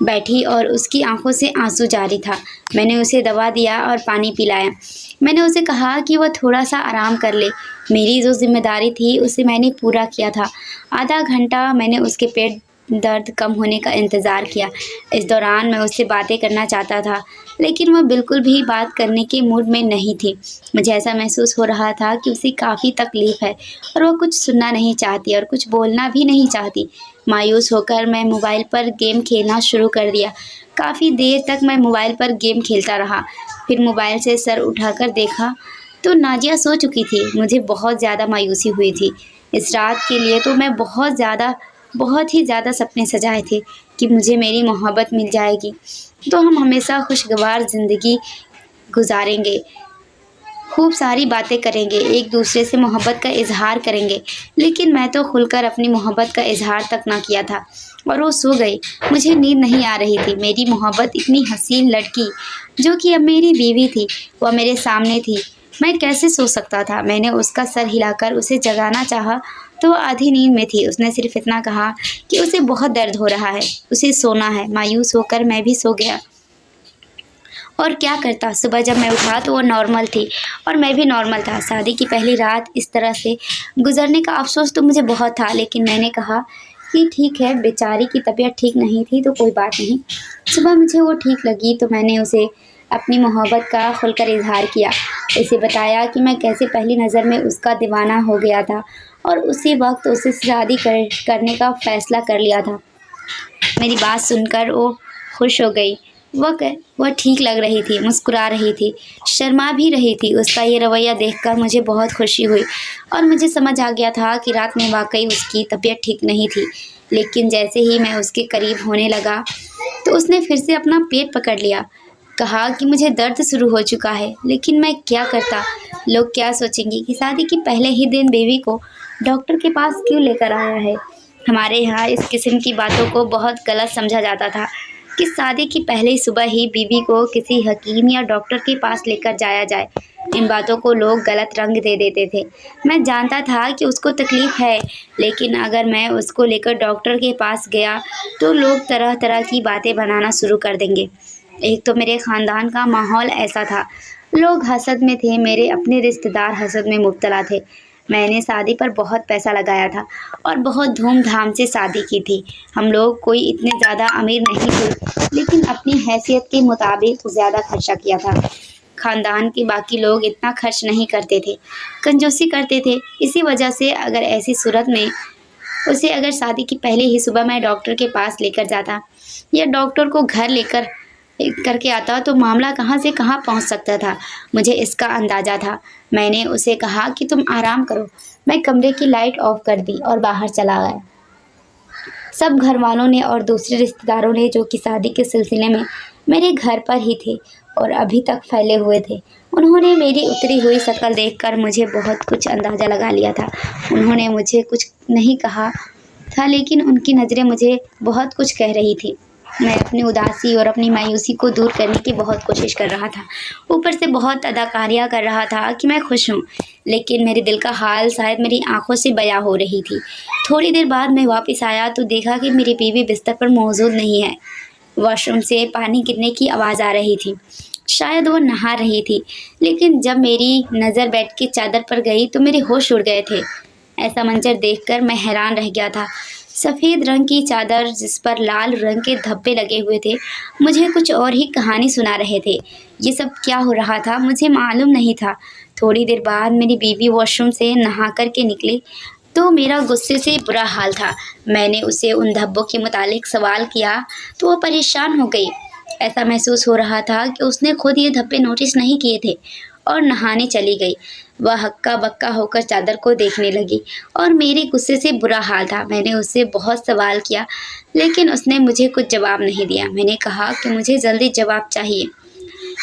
بیٹھی اور اس کی آنکھوں سے آنسو جاری تھا۔ میں نے اسے دوا دیا اور پانی پلایا۔ میں نے اسے کہا کہ وہ تھوڑا سا آرام کر لے۔ میری جو ذمہ داری تھی اسے میں نے پورا کیا تھا۔ آدھا گھنٹہ میں نے اس کے پیٹ درد کم ہونے کا انتظار کیا۔ اس دوران میں اس سے باتیں کرنا چاہتا تھا، لیکن وہ بالکل بھی بات کرنے کے موڈ میں نہیں تھی۔ مجھے ایسا محسوس ہو رہا تھا کہ اسے کافی تکلیف ہے اور وہ کچھ سننا نہیں چاہتی اور کچھ بولنا بھی نہیں چاہتی۔ مایوس ہو کر میں موبائل پر گیم کھیلنا شروع کر دیا۔ کافی دیر تک میں موبائل پر گیم کھیلتا رہا۔ پھر موبائل سے سر اٹھا کر دیکھا تو نازیہ سو چکی تھی۔ مجھے بہت زیادہ مایوسی ہوئی تھی۔ اس رات کے لیے تو میں بہت ہی زیادہ سپنے سجائے تھے کہ مجھے میری محبت مل جائے گی تو ہم ہمیشہ خوشگوار زندگی گزاریں گے، خوب ساری باتیں کریں گے، ایک دوسرے سے محبت کا اظہار کریں گے۔ لیکن میں تو کھل کر اپنی محبت کا اظہار تک نہ کیا تھا اور وہ سو گئی۔ مجھے نیند نہیں آ رہی تھی۔ میری محبت اتنی حسین لڑکی جو کہ اب میری بیوی تھی، وہ میرے سامنے تھی۔ میں کیسے سو سکتا تھا؟ میں نے اس کا سر ہلا کر اسے جگانا چاہا تو وہ آدھی نیند میں تھی۔ اس نے صرف اتنا کہا کہ اسے بہت درد ہو رہا ہے، اسے سونا ہے۔ مایوس ہو کر میں بھی سو گیا۔ اور کیا کرتا؟ صبح جب میں اٹھا تو وہ نارمل تھی اور میں بھی نارمل تھا۔ شادی کی پہلی رات اس طرح سے گزرنے کا افسوس تو مجھے بہت تھا، لیکن میں نے کہا کہ ٹھیک ہے، بیچاری کی طبیعت ٹھیک نہیں تھی تو کوئی بات نہیں۔ صبح مجھے وہ ٹھیک لگی تو میں نے اسے اپنی محبت کا کھل کر اظہار کیا۔ اسے بتایا کہ میں کیسے پہلی نظر میں اس کا دیوانہ ہو گیا تھا اور اسی وقت اسے شادی کرنے کا فیصلہ کر لیا تھا۔ میری بات سن کر وہ خوش ہو گئی۔ وہ ٹھیک لگ رہی تھی، مسکرا رہی تھی، شرما بھی رہی تھی۔ اس کا یہ رویہ دیکھ کر مجھے بہت خوشی ہوئی اور مجھے سمجھ آ گیا تھا کہ رات میں واقعی اس کی طبیعت ٹھیک نہیں تھی۔ لیکن جیسے ہی میں اس کے قریب ہونے لگا تو اس نے پھر سے اپنا پیٹ پکڑ لیا۔ کہا کہ مجھے درد شروع ہو چکا ہے، لیکن میں کیا کرتا؟ لوگ کیا سوچیں گے کہ شادی کے پہلے ہی دن بیوی کو ڈاکٹر کے پاس کیوں لے کر آیا ہے؟ ہمارے یہاں اس قسم کی باتوں کو بہت غلط سمجھا جاتا تھا کہ شادی کی پہلی صبح ہی بیوی کو کسی حکیم یا ڈاکٹر کے پاس لے کر جایا جائے۔ ان باتوں کو لوگ غلط رنگ دے دیتے تھے۔ میں جانتا تھا کہ اس کو تکلیف ہے، لیکن اگر میں اس کو لے کر ڈاکٹر کے پاس گیا تو لوگ طرح طرح کی باتیں بنانا شروع کر دیں گے۔ ایک تو میرے خاندان کا ماحول ایسا تھا، لوگ حسد میں تھے، میرے اپنے رشتہ دار حسد میں مبتلا تھے۔ میں نے شادی پر بہت پیسہ لگایا تھا اور بہت دھوم دھام سے شادی کی تھی۔ ہم لوگ کوئی اتنے زیادہ امیر نہیں تھے، لیکن اپنی حیثیت کے مطابق زیادہ خرچہ کیا تھا۔ خاندان کے باقی لوگ اتنا خرچ نہیں کرتے تھے، کنجوسی کرتے تھے۔ اسی وجہ سے ایسی صورت میں اسے اگر شادی کی پہلے ہی صبح میں ڈاکٹر کے پاس لے کر جاتا یا ڈاکٹر کو گھر لے کر کے آتا تو معاملہ کہاں سے کہاں پہنچ سکتا تھا۔ مجھے اس کا اندازہ تھا۔ میں نے اسے کہا کہ تم آرام کرو۔ میں کمرے کی لائٹ آف کر دی اور باہر چلا گیا۔ سب گھر والوں نے اور دوسرے رشتہ داروں نے جو کہ شادی کے سلسلے میں میرے گھر پر ہی تھے اور ابھی تک پھیلے ہوئے تھے، انہوں نے میری اتری ہوئی شکل دیکھ کر مجھے بہت کچھ اندازہ لگا لیا تھا۔ انہوں نے مجھے کچھ نہیں کہا تھا، لیکن ان کی نظریں مجھے بہت کچھ کہہ رہی تھی۔ میں اپنی اداسی اور اپنی مایوسی کو دور کرنے کی بہت کوشش کر رہا تھا، اوپر سے بہت اداکاریاں کر رہا تھا کہ میں خوش ہوں، لیکن میرے دل کا حال شاید میری آنکھوں سے بیاں ہو رہی تھی۔ تھوڑی دیر بعد میں واپس آیا تو دیکھا کہ میری بیوی بستر پر موجود نہیں ہے۔ واش روم سے پانی گرنے کی آواز آ رہی تھی، شاید وہ نہا رہی تھی، لیکن جب میری نظر بیڈ کی چادر پر گئی تو میرے ہوش اڑ گئے تھے۔ ایسا منظر دیکھ کر میں حیران رہ گیا تھا۔ سفید رنگ کی چادر جس پر لال رنگ کے دھبے لگے ہوئے تھے مجھے کچھ اور ہی کہانی سنا رہے تھے۔ یہ سب کیا ہو رہا تھا مجھے معلوم نہیں تھا۔ تھوڑی دیر بعد میری بیوی واش روم سے نہا کر کے نکلی تو میرا غصے سے برا حال تھا۔ میں نے اسے ان دھبوں کے متعلق سوال کیا تو وہ پریشان ہو گئی۔ ایسا محسوس ہو رہا تھا کہ اس نے خود یہ دھبے نوٹس نہیں کیے تھے اور نہانے چلی گئی۔ وہ ہکا بکا ہو کر چادر کو دیکھنے لگی اور میرے غصے سے برا حال تھا۔ میں نے اس سے بہت سوال کیا، لیکن اس نے مجھے کچھ جواب نہیں دیا۔ میں نے کہا کہ مجھے جلدی جواب چاہیے۔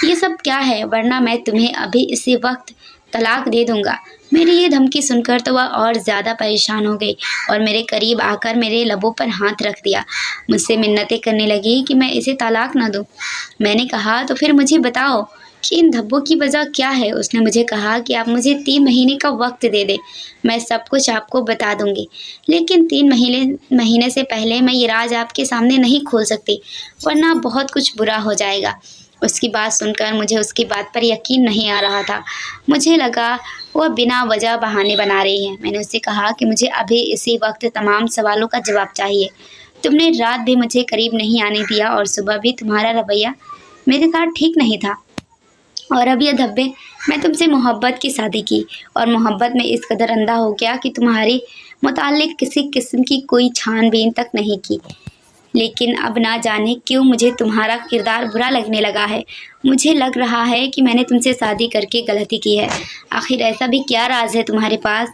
یہ سب کیا ہے، ورنہ میں تمہیں ابھی اسی وقت طلاق دے دوں گا۔ میری یہ دھمکی سن کر تو وہ اور زیادہ پریشان ہو گئی اور میرے قریب آ کر میرے لبوں پر ہاتھ رکھ دیا، مجھ سے منتیں کرنے لگی کہ میں اسے طلاق نہ دوں۔ میں نے کہا تو پھر مجھے بتاؤ کہ ان دھبوں کی وجہ کیا ہے۔ اس نے مجھے کہا کہ آپ مجھے 3 مہینے کا وقت دے دیں، میں سب کچھ آپ کو بتا دوں گی، لیکن 3 مہینے سے پہلے میں یہ راز آپ کے سامنے نہیں کھول سکتی، ورنہ بہت کچھ برا ہو جائے گا۔ اس کی بات سن کر مجھے اس کی بات پر یقین نہیں آ رہا تھا۔ مجھے لگا وہ بنا وجہ بہانے بنا رہی ہے۔ میں نے اس سے کہا کہ مجھے ابھی اسی وقت تمام سوالوں کا جواب چاہیے۔ تم نے رات بھی مجھے قریب نہیں آنے دیا اور صبح بھی تمہارا رویہ میرے ساتھ ٹھیک نہیں تھا، اور اب یہ دھبے۔ میں تم سے محبت کی شادی کی اور محبت میں اس قدر اندھا ہو گیا کہ تمہارے متعلق کسی قسم کی کوئی چھان بین تک نہیں کی، لیکن اب نہ جانے کیوں مجھے تمہارا کردار برا لگنے لگا ہے۔ مجھے لگ رہا ہے کہ میں نے تم سے شادی کر کے غلطی کی ہے۔ آخر ایسا بھی کیا راز ہے تمہارے پاس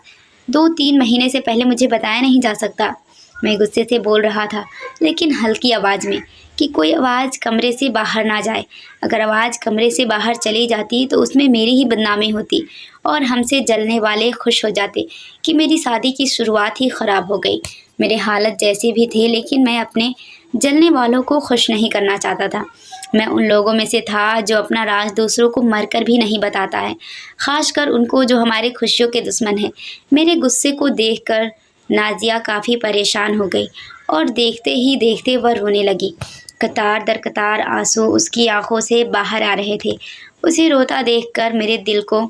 2-3 مہینے سے پہلے مجھے بتایا نہیں جا سکتا؟ میں غصے سے بول رہا تھا، لیکن ہلکی آواز میں، کہ کوئی آواز کمرے سے باہر نہ جائے۔ اگر آواز کمرے سے باہر چلی جاتی تو اس میں میری ہی بدنامی ہوتی اور ہم سے جلنے والے خوش ہو جاتے کہ میری شادی کی شروعات ہی خراب ہو گئی۔ میرے حالت جیسی بھی تھے، لیکن میں اپنے جلنے والوں کو خوش نہیں کرنا چاہتا تھا۔ میں ان لوگوں میں سے تھا جو اپنا راز دوسروں کو مر کر بھی نہیں بتاتا ہے، خاص کر ان کو جو ہماری خوشیوں کے دشمن ہیں۔ میرے غصے کو دیکھ کر نازیہ کافی پریشان ہو گئی اور دیکھتے ہی دیکھتے وہ رونے لگی۔ قطار در قطار آنسو اس کی آنکھوں سے باہر آ رہے تھے۔ اسے روتا دیکھ کر میرے دل کو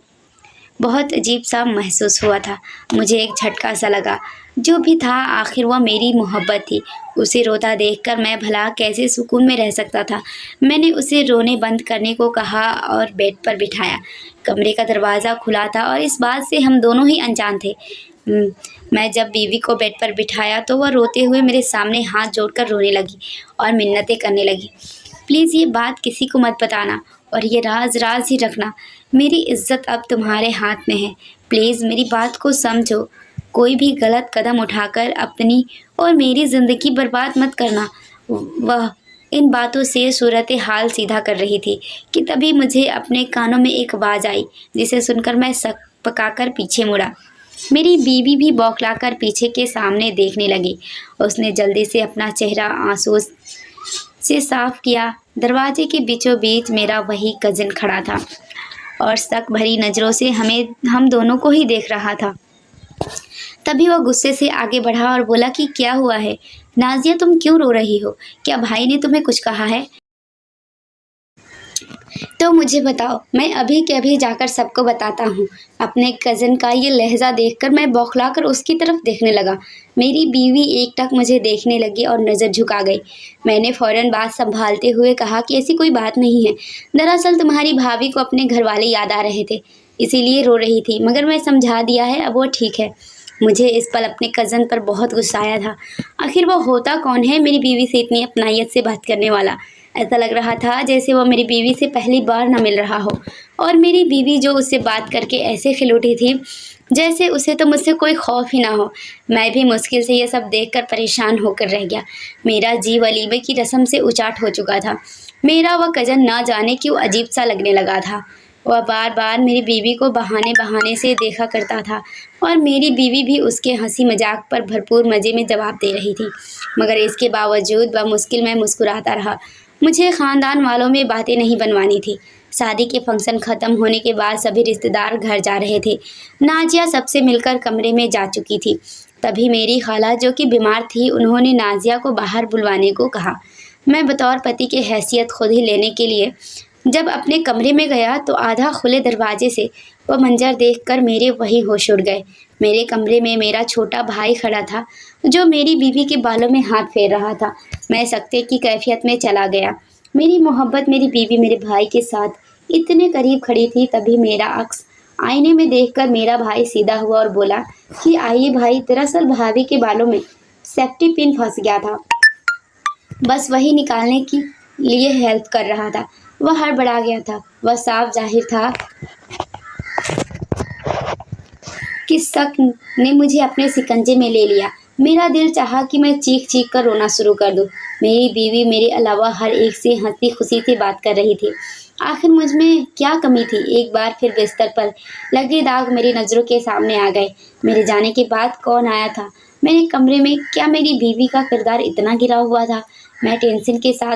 بہت عجیب سا محسوس ہوا تھا۔ مجھے ایک جھٹکا سا لگا۔ جو بھی تھا آخر وہ میری محبت تھی۔ اسے روتا دیکھ کر میں بھلا کیسے سکون میں رہ سکتا تھا۔ میں نے اسے رونے بند کرنے کو کہا اور بیڈ پر بٹھایا۔ کمرے کا دروازہ کھلا تھا اور اس بات سے ہم دونوں ہی انجان تھے۔ میں جب بیوی کو بیڈ پر بٹھایا تو وہ روتے ہوئے میرے سامنے ہاتھ جوڑ کر رونے لگی اور منتیں کرنے لگی، پلیز یہ بات کسی کو مت بتانا اور یہ راز راز ہی رکھنا۔ میری عزت اب تمہارے ہاتھ میں ہے، پلیز میری بات کو سمجھو۔ کوئی بھی غلط قدم اٹھا کر اپنی اور میری زندگی برباد مت کرنا۔ وہ ان باتوں سے صورتحال سیدھا کر رہی تھی کہ تبھی مجھے اپنے کانوں میں ایک آواز آئی، جسے سن کر میں سک پکا کر پیچھے مڑا۔ میری بیوی بھی بوکھلا کر پیچھے کے سامنے دیکھنے لگی۔ اس نے جلدی سے اپنا چہرہ آنسو سے صاف کیا۔ دروازے کے بیچوں بیچ میرا وہی کزن کھڑا تھا اور شک بھری نظروں سے ہم دونوں کو ہی دیکھ رہا تھا۔ تبھی وہ غصے سے آگے بڑھا اور بولا کہ کیا ہوا ہے نازیہ، تم کیوں رو رہی ہو؟ کیا بھائی نے تمہیں کچھ کہا ہے؟ تو مجھے بتاؤ، میں ابھی کے ابھی جا کر سب کو بتاتا ہوں۔ اپنے کزن کا یہ لہجہ دیکھ کر میں بوکھلا کر اس کی طرف دیکھنے لگا۔ میری بیوی ایک ٹک مجھے دیکھنے لگی اور نظر جھکا گئی۔ میں نے فوراً بات سنبھالتے ہوئے کہا کہ ایسی کوئی بات نہیں ہے، دراصل تمہاری بھابھی کو اپنے گھر والے یاد آ رہے تھے، اسی لیے رو رہی تھی، مگر میں سمجھا دیا ہے، اب وہ ٹھیک ہے۔ مجھے اس پل اپنے کزن پر بہت غصہ آیا تھا۔ آخر وہ ہوتا کون ہے میری بیوی سے اتنی اپنائیت سے بات کرنے والا؟ ایسا لگ رہا تھا جیسے وہ میری بیوی سے پہلی بار نہ مل رہا ہو، اور میری بیوی جو اس سے بات کر کے ایسے کھل اٹھی تھی جیسے اسے تو مجھ سے کوئی خوف ہی نہ ہو۔ میں بھی مشکل سے یہ سب دیکھ کر پریشان ہو کر رہ گیا۔ میرا جی ولیمے کی رسم سے اچاٹ ہو چکا تھا۔ میرا وہ کزن نہ جانے کیوں عجیب سا لگنے لگا تھا۔ وہ بار بار میری بیوی کو بہانے سے دیکھا کرتا تھا اور میری بیوی بھی اس کے ہنسی مذاق پر بھرپور مزے میں جواب دے رہی تھی، مگر اس کے باوجود بمشکل میں مسکراتا رہا۔ مجھے خاندان والوں میں باتیں نہیں بنوانی تھی۔ شادی کے فنکشن ختم ہونے کے بعد سبھی رشتہ دار گھر جا رہے تھے۔ نازیہ سب سے مل کر کمرے میں جا چکی تھی۔ تبھی میری خالہ جو کہ بیمار تھی، انہوں نے نازیہ کو باہر بلوانے کو کہا۔ میں بطور پتی کی حیثیت خود ہی لینے کے لیے جب اپنے کمرے میں گیا تو آدھا کھلے دروازے سے وہ منظر دیکھ کر میرے وہی ہوش اڑ گئے۔ میرے کمرے میں میرا چھوٹا بھائی کھڑا تھا جو میری بیوی کے بالوں میں ہاتھ پھیر رہا تھا۔ میں سکتے کی کیفیت میں چلا گیا۔ میری محبت میری بیوی میرے بھائی کے ساتھ اتنے قریب کھڑی تھی، تبھی میرا عکس آئینے میں دیکھ کر میرا بھائی سیدھا ہوا اور بولا کہ آئیے بھائی، دراصل بھابھی کے بالوں میں سیفٹی پن پھنس گیا تھا، بس وہی نکالنے کے لیے ہیلپ کر رہا تھا۔ وہ ہڑبڑا گیا تھا۔ وہ صاف ظاہر تھا کہ شک نے مجھے اپنے شکنجے میں لے لیا۔ میرا دل چاہا کہ میں چیخ چیخ کر رونا شروع کر دوں۔ میری بیوی میرے علاوہ ہر ایک سے ہنسی خوشی سے بات کر رہی تھی۔ آخر مجھ میں کیا کمی تھی؟ ایک بار پھر بستر پر لگے داغ میری نظروں کے سامنے آ گئے۔ میرے جانے کے بعد کون آیا تھا میرے کمرے میں؟ کیا میری بیوی کا کردار اتنا گرا ہوا تھا؟ میں ٹینشن کے ساتھ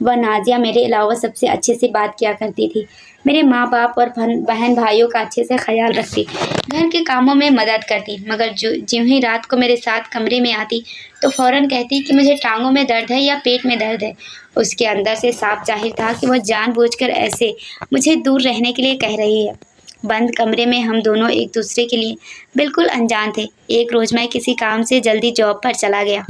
وہ نازیہ میرے علاوہ سب سے اچھے سے بات کیا کرتی تھی، میرے ماں باپ اور بہن بھائیوں کا اچھے سے خیال رکھتی، گھر کے کاموں میں مدد کرتی، مگر جوں ہی رات کو میرے ساتھ کمرے میں آتی تو فوراً کہتی کہ مجھے ٹانگوں میں درد ہے یا پیٹ میں درد ہے۔ اس کے اندر سے صاف ظاہر تھا کہ وہ جان بوجھ کر ایسے مجھے دور رہنے کے لیے کہہ رہی ہے۔ بند کمرے میں ہم دونوں ایک دوسرے کے لیے بالکل انجان تھے۔ ایک روز میں کسی کام سے جلدی جاب پر چلا گیا۔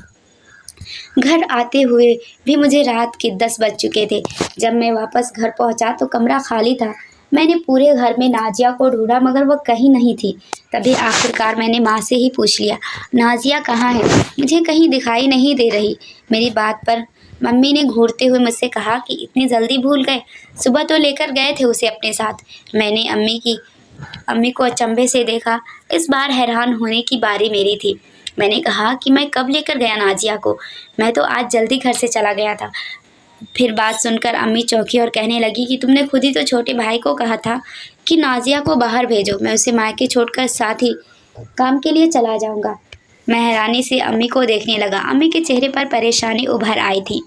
گھر آتے ہوئے بھی مجھے رات کے 10 بج چکے تھے۔ جب میں واپس گھر پہنچا تو کمرہ خالی تھا۔ میں نے پورے گھر میں نازیہ کو ڈھونڈا مگر وہ کہیں نہیں تھی۔ تبھی آخرکار میں نے ماں سے ہی پوچھ لیا، نازیہ کہاں ہے؟ مجھے کہیں دکھائی نہیں دے رہی۔ میری بات پر ممی نے گھورتے ہوئے مجھ سے کہا کہ اتنی جلدی بھول گئے؟ صبح تو لے کر گئے تھے اسے اپنے ساتھ۔ میں نے امی کو اچنبھے سے دیکھا۔ اس بار حیران ہونے کی باری میری تھی۔ میں نے کہا کہ میں کب لے کر گیا نازیہ کو؟ میں تو آج جلدی گھر سے چلا گیا تھا۔ پھر بات سن کر امی چونکی اور کہنے لگی کہ تم نے خود ہی تو چھوٹے بھائی کو کہا تھا کہ نازیہ کو باہر بھیجو، میں اسے مائکے چھوڑ کر ساتھ ہی کام کے لیے چلا جاؤں گا۔ میں حیرانی سے امی کو دیکھنے لگا۔ امی کے چہرے پر پریشانی ابھر آئی تھی،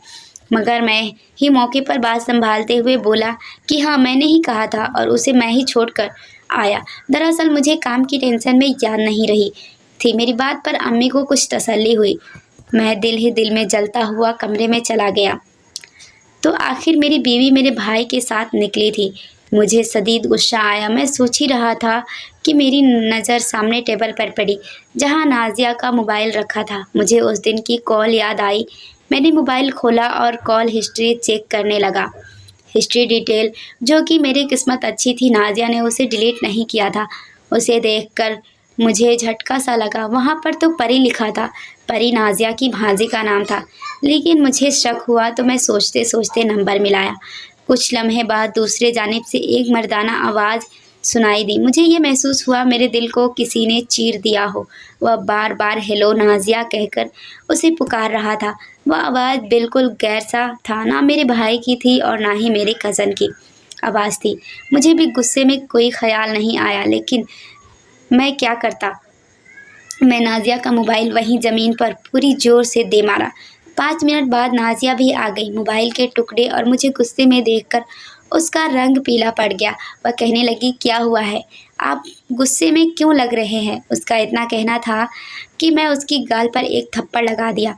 مگر میں ہی موقع پر بات سنبھالتے ہوئے بولا کہ ہاں میں نے ہی کہا تھا اور اسے میں ہی چھوڑ کر آیا۔ دراصل مجھے کام کی ٹینشن میں یاد نہیں رہی تھی۔ میری بات پر امی کو کچھ تسلی ہوئی۔ میں دل ہی دل میں جلتا ہوا کمرے میں چلا گیا تو آخر میری بیوی میرے بھائی کے ساتھ نکلی تھی۔ مجھے شدید غصہ آیا۔ میں سوچ ہی رہا تھا کہ میری نظر سامنے ٹیبل پر پڑی جہاں نازیہ کا موبائل رکھا تھا۔ مجھے اس دن کی کال یاد آئی۔ میں نے موبائل کھولا اور کال ہسٹری چیک کرنے لگا۔ ہسٹری ڈیٹیل جو کہ میری قسمت اچھی تھی، نازیہ نے اسے ڈیلیٹ نہیں کیا تھا۔ اسے دیکھ کر مجھے جھٹکا سا لگا۔ وہاں پر تو پری لکھا تھا۔ پری نازیہ کی بھانجی کا نام تھا، لیکن مجھے شک ہوا تو میں سوچتے سوچتے نمبر ملایا۔ کچھ لمحے بعد دوسرے جانب سے ایک مردانہ آواز سنائی دی۔ مجھے یہ محسوس ہوا میرے دل کو کسی نے چیر دیا ہو۔ وہ بار بار ہیلو نازیہ کہہ کر اسے پکار رہا تھا۔ وہ آواز بالکل غیر سا تھا، نہ میرے بھائی کی تھی اور نہ ہی میرے کزن کی آواز تھی۔ مجھے بھی غصے میں کوئی خیال نہیں آیا، لیکن میں کیا کرتا؟ میں نازیہ کا موبائل وہیں زمین پر پوری زور سے دے مارا۔ 5 منٹ بعد نازیہ بھی آ گئی، موبائل کے ٹکڑے اور مجھے غصے میں دیکھ کر اس کا رنگ پیلا پڑ گیا۔ وہ کہنے لگی، کیا ہوا ہے؟ آپ غصے میں کیوں لگ رہے ہیں؟ اس کا اتنا کہنا تھا کہ میں اس کی گال پر ایک تھپڑ لگا دیا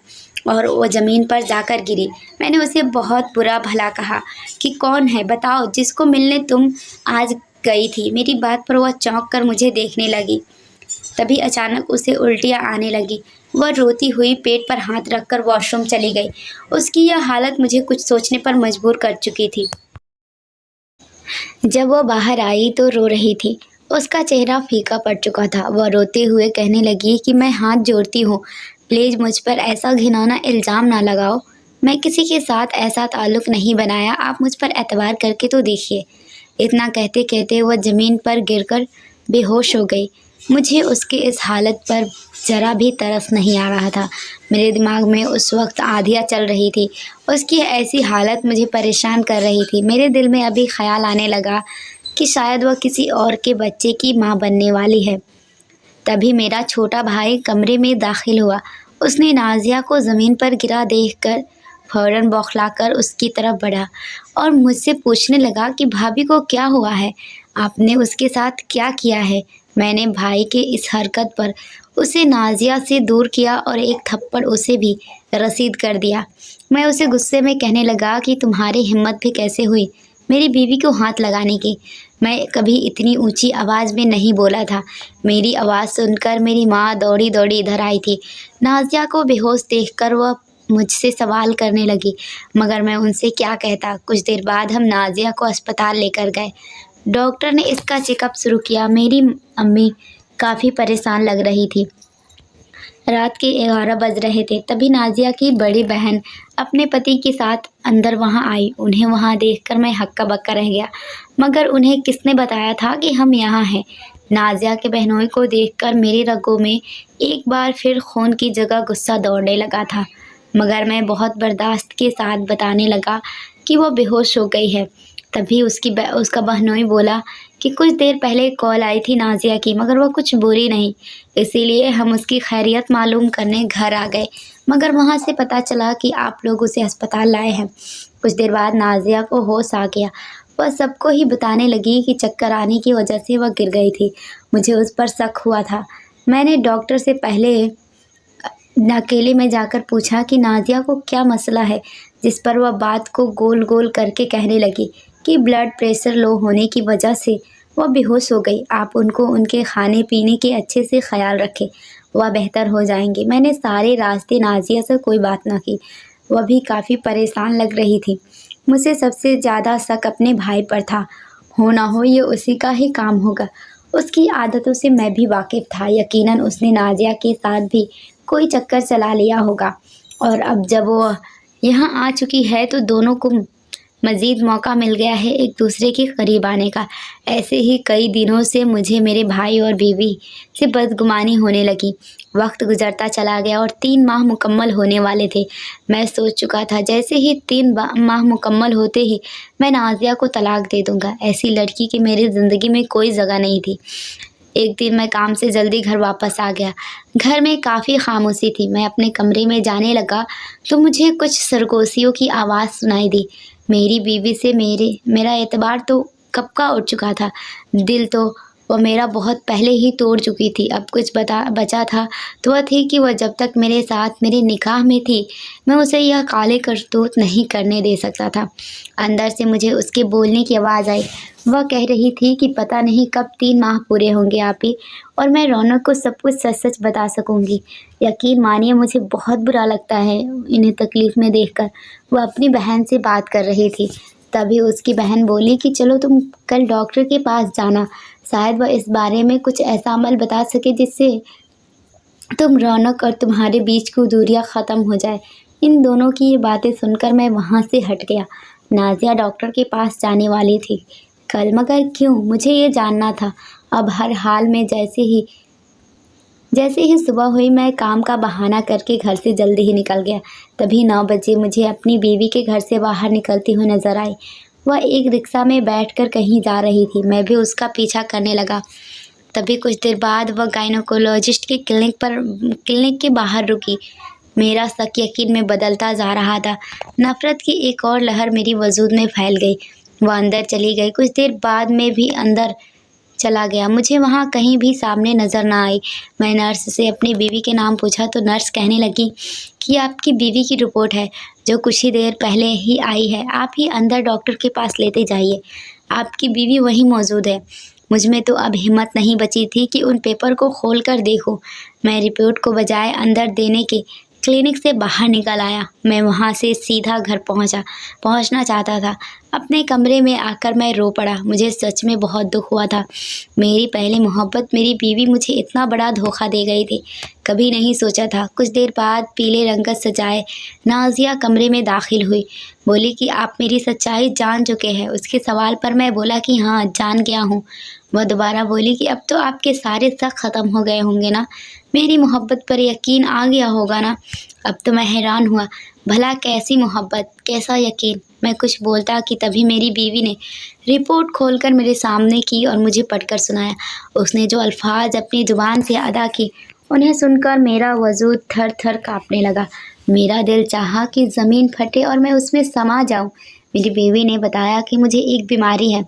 اور وہ زمین پر جا کر گری۔ میں نے اسے بہت برا بھلا کہا کہ کون ہے بتاؤ جس کو ملنے تم آج گئی تھی۔ میری بات پر وہ چونک کر مجھے دیکھنے لگی۔ تبھی اچانک اسے الٹیاں آنے لگی۔ وہ روتی ہوئی پیٹ پر ہاتھ رکھ کر واش روم چلی گئی۔ اس کی یہ حالت مجھے کچھ سوچنے پر مجبور کر چکی تھی۔ جب وہ باہر آئی تو رو رہی تھی۔ اس کا چہرہ پھیکا پڑ چکا تھا۔ وہ روتے ہوئے کہنے لگی کہ میں ہاتھ جوڑتی ہوں، پلیز مجھ پر ایسا گھناؤنا الزام نہ لگاؤ۔ میں کسی کے ساتھ ایسا تعلق نہیں بنایا، آپ مجھ پر اعتبار کر کے تو دیکھیے۔ اتنا کہتے کہتے وہ زمین پر گر کر بے ہوش ہو گئی۔ مجھے اس کے اس حالت پر ذرا بھی ترس نہیں آ رہا تھا۔ میرے دماغ میں اس وقت آندھیاں چل رہی تھی۔ اس کی ایسی حالت مجھے پریشان کر رہی تھی۔ میرے دل میں ابھی خیال آنے لگا کہ شاید وہ کسی اور کے بچے کی ماں بننے والی ہے۔ تبھی میرا چھوٹا بھائی کمرے میں داخل ہوا۔ اس نے نازیہ کو زمین پر گرا دیکھ کر فوراً بوکھلا کر اس کی طرف بڑھا اور مجھ سے پوچھنے لگا کہ بھابھی کو کیا ہوا ہے؟ آپ نے اس کے ساتھ کیا کیا ہے؟ میں نے بھائی کے اس حرکت پر اسے نازیہ سے دور کیا اور ایک تھپڑ اسے بھی رسید کر دیا۔ میں اسے غصے میں کہنے لگا کہ تمہاری ہمت بھی کیسے ہوئی میری بیوی کو ہاتھ لگانے کی؟ میں کبھی اتنی اونچی آواز میں نہیں بولا تھا۔ میری آواز سن کر میری ماں دوڑی دوڑی ادھر آئی تھی۔ نازیہ کو بے ہوش دیکھ کر وہ مجھ سے سوال کرنے لگی، مگر میں ان سے کیا کہتا؟ کچھ دیر بعد ہم نازیہ کو اسپتال لے کر گئے۔ ڈاکٹر نے اس کا چیک اپ شروع کیا۔ میری امی کافی پریشان لگ رہی تھی۔ رات کے 11 بج رہے تھے۔ تبھی نازیہ کی بڑی بہن اپنے پتی کے ساتھ اندر وہاں آئی۔ انہیں وہاں دیکھ کر میں ہکا بکا رہ گیا، مگر انہیں کس نے بتایا تھا کہ ہم یہاں ہیں؟ نازیہ کے بہنوئی کو دیکھ کر میرے رگوں میں ایک بار پھر خون کی جگہ غصہ دوڑنے لگا تھا، مگر میں بہت برداشت کے ساتھ بتانے لگا کہ وہ بے ہوش ہو گئی ہے۔ تبھی اس کا بہنوئی بولا کہ کچھ دیر پہلے کال آئی تھی نازیہ کی، مگر وہ کچھ بری نہیں، اسی لیے ہم اس کی خیریت معلوم کرنے گھر آ گئے، مگر وہاں سے پتہ چلا کہ آپ لوگ اسے ہسپتال لائے ہیں۔ کچھ دیر بعد نازیہ کو ہوش آ گیا۔ وہ سب کو ہی بتانے لگی کہ چکر آنے کی وجہ سے وہ گر گئی تھی۔ مجھے اس پر شک ہوا تھا۔ میں نے ڈاکٹر سے پہلے اکیلے میں جا کر پوچھا کہ نازیہ کو کیا مسئلہ ہے، جس پر وہ بات کو گول گول کر کے کہنے لگی کہ بلڈ پریشر لو ہونے کی وجہ سے وہ بے ہوش ہو گئی۔ آپ ان کو ان کے کھانے پینے کے اچھے سے خیال رکھیں، وہ بہتر ہو جائیں گے۔ میں نے سارے راستے نازیہ سے کوئی بات نہ کی۔ وہ بھی کافی پریشان لگ رہی تھی۔ مجھے سب سے زیادہ شک اپنے بھائی پر تھا۔ ہو نہ ہو یہ اسی کا ہی کام ہوگا۔ اس کی عادتوں سے میں بھی واقف تھا۔ یقیناً اس نے نازیہ کے ساتھ بھی کوئی چکر چلا لیا ہوگا، اور اب جب وہ یہاں آ چکی ہے تو دونوں کو مزید موقع مل گیا ہے ایک دوسرے کے قریب آنے کا۔ ایسے ہی کئی دنوں سے مجھے میرے بھائی اور بیوی سے بدگمانی ہونے لگی۔ وقت گزرتا چلا گیا اور 3 ماہ مکمل ہونے والے تھے۔ میں سوچ چکا تھا جیسے ہی 3 ماہ مکمل ہوتے ہی میں نازیہ کو طلاق دے دوں گا۔ ایسی لڑکی کی میری زندگی میں کوئی جگہ نہیں تھی۔ ایک دن میں کام سے جلدی گھر واپس آ گیا۔ گھر میں کافی خاموشی تھی۔ میں اپنے کمرے میں جانے لگا تو مجھے کچھ سرگوشیوں کی آواز سنائی دی۔ میری بیوی سے میرا اعتبار تو کب کا اٹھ چکا تھا۔ دل تو وہ میرا بہت پہلے ہی توڑ چکی تھی۔ اب کچھ بچا تھا تو وہ تھی کہ وہ جب تک میرے ساتھ میرے نکاح میں تھی میں اسے یہ کالے کرتوت نہیں کرنے دے سکتا تھا۔ اندر سے مجھے اس کے بولنے کی آواز آئی۔ وہ کہہ رہی تھی کہ پتہ نہیں کب 3 ماہ پورے ہوں گے آپی، اور میں رونق کو سب کچھ سچ سچ بتا سکوں گی۔ یقین مانیے مجھے بہت برا لگتا ہے انہیں تکلیف میں دیکھ کر۔ وہ اپنی بہن سے بات کر رہی تھی، تبھی اس کی بہن بولی کہ چلو تم کل ڈاکٹر کے پاس جانا، شاید وہ اس بارے میں کچھ ایسا عمل بتا سکے جس سے تم رونق اور تمہارے بیچ کی دوریاں ختم ہو جائے۔ ان دونوں کی یہ باتیں سن کر میں وہاں سے ہٹ گیا۔ نازیہ ڈاکٹر کے پاس جانے والی تھی کل، مگر کیوں؟ مجھے یہ جاننا تھا۔ اب ہر حال میں جیسے ہی صبح ہوئی میں کام کا بہانہ کر کے گھر سے جلدی ہی نکل گیا۔ تبھی 9 بجے مجھے اپنی بیوی کے گھر سے باہر نکلتی ہوئی نظر آئی۔ وہ ایک رکشہ میں بیٹھ کر کہیں جا رہی تھی۔ میں بھی اس کا پیچھا کرنے لگا۔ تبھی کچھ دیر بعد وہ گائنیکولوجسٹ کے کلینک کے باہر رکی۔ میرا شک یقین میں بدلتا جا رہا تھا۔ نفرت کی ایک اور لہر میری وجود میں پھیل گئی۔ وہ اندر چلی گئی۔ کچھ دیر بعد میں بھی اندر چلا گیا۔ مجھے وہاں کہیں بھی سامنے نظر نہ آئی۔ میں نرس سے اپنی بیوی کے نام پوچھا تو نرس کہنے لگی کہ آپ کی بیوی کی رپورٹ ہے جو کچھ ہی دیر پہلے ہی آئی ہے، آپ ہی اندر ڈاکٹر کے پاس لیتے جائیے، آپ کی بیوی وہیں موجود ہے۔ مجھ میں تو اب ہمت نہیں بچی تھی کہ ان پیپر کو کھول کر دیکھوں۔ میں رپورٹ کو بجائے اندر دینے کے کلینک سے باہر نکل آیا۔ میں وہاں سے سیدھا گھر پہنچنا چاہتا تھا۔ اپنے کمرے میں آ کر میں رو پڑا۔ مجھے سچ میں بہت دکھ ہوا تھا۔ میری پہلی محبت میری بیوی مجھے اتنا بڑا دھوکہ دے گئی تھی، کبھی نہیں سوچا تھا۔ کچھ دیر بعد پیلے رنگت سجائے نازیہ کمرے میں داخل ہوئی۔ بولی کہ آپ میری سچائی جان چکے ہیں۔ اس کے سوال پر میں بولا کہ ہاں جان گیا ہوں۔ وہ دوبارہ بولی کہ اب تو آپ کے سارے شک ختم ہو گئے ہوں گے نا، میری محبت پر یقین آ گیا ہوگا نا۔ اب تو میں حیران ہوا، بھلا کیسی محبت، کیسا یقین؟ میں کچھ بولتا کہ تبھی میری بیوی نے رپورٹ کھول کر میرے سامنے کی اور مجھے پڑھ کر سنایا۔ اس نے جو الفاظ اپنی زبان سے ادا کی انہیں سن کر میرا وجود تھر تھر کانپنے لگا۔ میرا دل چاہا کہ زمین پھٹے اور میں اس میں سما جاؤں۔ میری بیوی نے بتایا کہ مجھے ایک بیماری ہے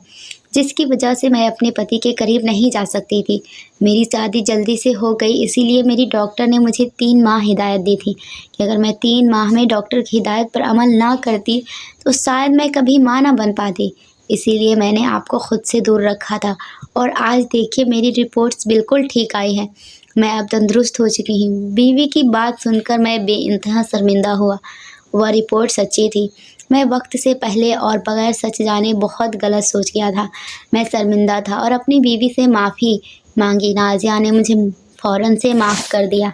جس کی وجہ سے میں اپنے پتی کے قریب نہیں جا سکتی تھی۔ میری شادی جلدی سے ہو گئی، اسی لیے میری ڈاکٹر نے مجھے 3 ماہ ہدایت دی تھی کہ اگر میں 3 ماہ میں ڈاکٹر کی ہدایت پر عمل نہ کرتی تو شاید میں کبھی ماں نہ بن پاتی۔ اسی لیے میں نے آپ کو خود سے دور رکھا تھا، اور آج دیکھیے میری رپورٹس بالکل ٹھیک آئی ہیں، میں اب تندرست ہو چکی ہوں۔ بیوی کی بات سن کر میں بے انتہا شرمندہ ہوا۔ وہ رپورٹ سچی تھی۔ میں وقت سے پہلے اور بغیر سچ جانے بہت غلط سوچ گیا تھا۔ میں شرمندہ تھا اور اپنی بیوی سے معافی مانگی۔ نازیہ نے مجھے فوراً سے معاف کر دیا۔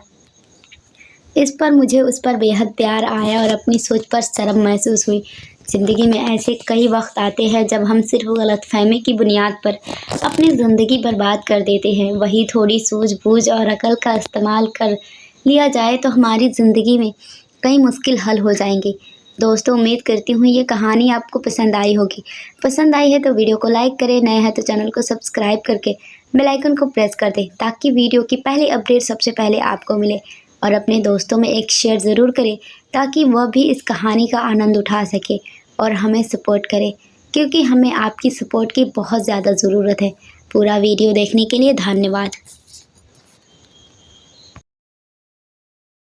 اس پر مجھے اس پر بے حد پیار آیا اور اپنی سوچ پر شرم محسوس ہوئی۔ زندگی میں ایسے کئی وقت آتے ہیں جب ہم صرف غلط فہمی کی بنیاد پر اپنی زندگی برباد کر دیتے ہیں۔ وہی تھوڑی سوجھ بوجھ اور عقل کا استعمال کر لیا جائے تو ہماری زندگی میں کئی مشکل حل ہو جائیں گی۔ دوستوں، امید کرتی ہوں یہ کہانی آپ کو پسند آئی ہوگی۔ پسند آئی ہے تو ویڈیو کو لائک کریں، نئے ہیں تو چینل کو سبسکرائب کر کے بیل آئیکن کو پریس کر دیں تاکہ ویڈیو کی پہلی اپڈیٹ سب سے پہلے آپ کو ملے، اور اپنے دوستوں میں ایک شیئر ضرور کریں تاکہ وہ بھی اس کہانی کا آنند اٹھا سکے۔ اور ہمیں سپورٹ کرے، کیونکہ ہمیں آپ کی سپورٹ کی بہت زیادہ ضرورت ہے۔ پورا ویڈیو دیکھنے کے لیے دھنیہ واد۔